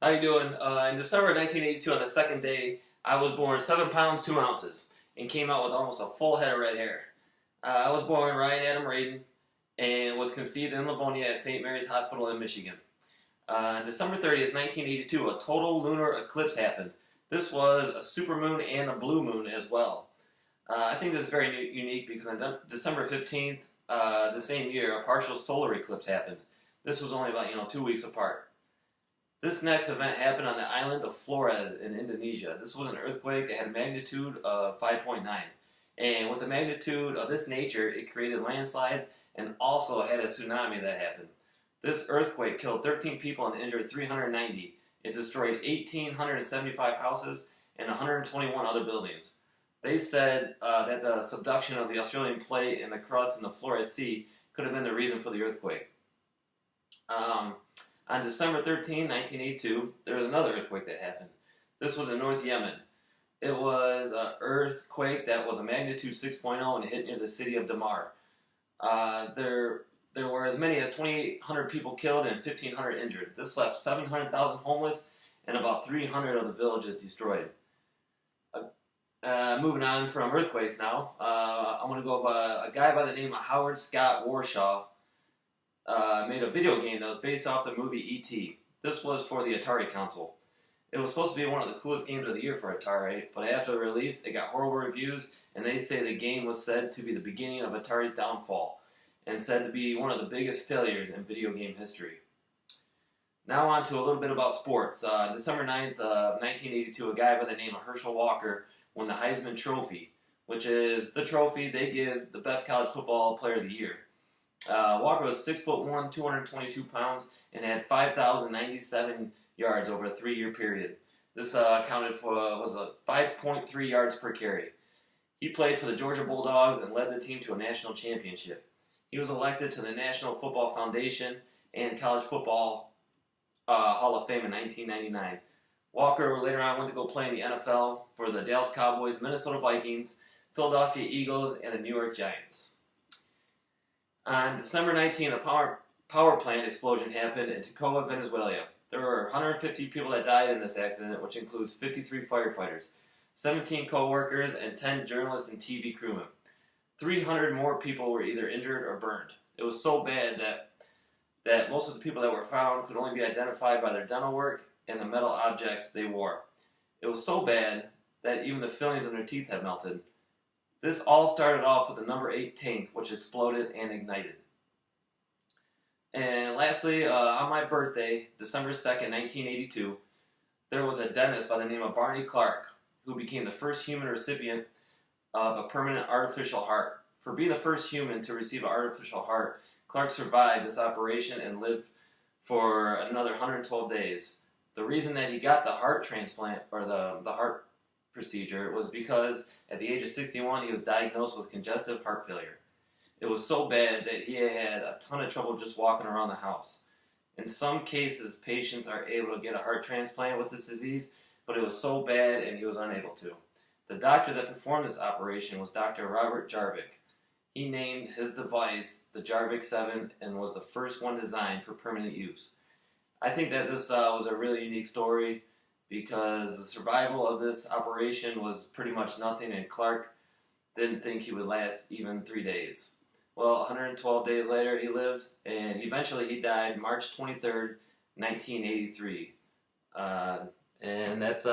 How you doing? In December of 1982, on the second day, I was born 7 pounds 2 ounces and came out with almost a full head of red hair. I was born Ryan Adam Raden and was conceived in Livonia at St. Mary's Hospital in Michigan. On December 30th, 1982, a total lunar eclipse happened. This was a supermoon and a blue moon as well. I think this is very unique because on December 15th, the same year, a partial solar eclipse happened. This was only about 2 weeks apart. This next event happened on the island of Flores in Indonesia. This was an earthquake that had a magnitude of 5.9. And with a magnitude of this nature, it created landslides and also had a tsunami that happened. This earthquake killed 13 people and injured 390. It destroyed 1,875 houses and 121 other buildings. They said that the subduction of the Australian plate and the crust in the Flores Sea could have been the reason for the earthquake. Um, on December 13, 1982, there was another earthquake that happened. This was in North Yemen. It was an earthquake that was a magnitude 6.0 and it hit near the city of Damar. There were as many as 2,800 people killed and 1,500 injured. This left 700,000 homeless and about 300 of the villages destroyed. Moving on from earthquakes now, I'm going to go by a guy by the name of Howard Scott Warshaw made a video game that was based off the movie E.T. This was for the Atari console. It was supposed to be one of the coolest games of the year for Atari, but after the release, it got horrible reviews, and they say the game was said to be the beginning of Atari's downfall, and said to be one of the biggest failures in video game history. Now on to a little bit about sports. December 9th of 1982, a guy by the name of Herschel Walker won the Heisman Trophy, which is the trophy they give the best college football player of the year. Walker was 6'1", 222 pounds, and had 5,097 yards over a 3-year period. This accounted for was a 5.3 yards per carry. He played for the Georgia Bulldogs and led the team to a national championship. He was elected to the National Football Foundation and College Football Hall of Fame in 1999. Walker later on went to go play in the NFL for the Dallas Cowboys, Minnesota Vikings, Philadelphia Eagles, and the New York Giants. On December 19th, a power plant explosion happened in Toccoa, Venezuela. There were 150 people that died in this accident, which includes 53 firefighters, 17 co-workers, and 10 journalists and TV crewmen. 300 more people were either injured or burned. It was so bad that most of the people that were found could only be identified by their dental work and the metal objects they wore. It was so bad that even the fillings in their teeth had melted. This all started off with the number 8 tank, which exploded and ignited. And lastly, on my birthday, December 2nd, 1982, there was a dentist by the name of Barney Clark, who became the first human recipient of a permanent artificial heart. For being the first human to receive an artificial heart, Clark survived this operation and lived for another 112 days. The reason that he got the heart transplant, or the heart procedure, was because at the age of 61 he was diagnosed with congestive heart failure. It was so bad that he had a ton of trouble just walking around the house. In some cases, patients are able to get a heart transplant with this disease, but it was so bad and he was unable to. The doctor that performed this operation was Dr. Robert Jarvik. He named his device the Jarvik 7 and was the first one designed for permanent use. I think that this was a really unique story because the survival of this operation was pretty much nothing, and Clark didn't think he would last even 3 days. Well, 112 days later he lived, and eventually he died March 23rd, 1983. And that's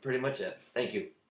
pretty much it. Thank you.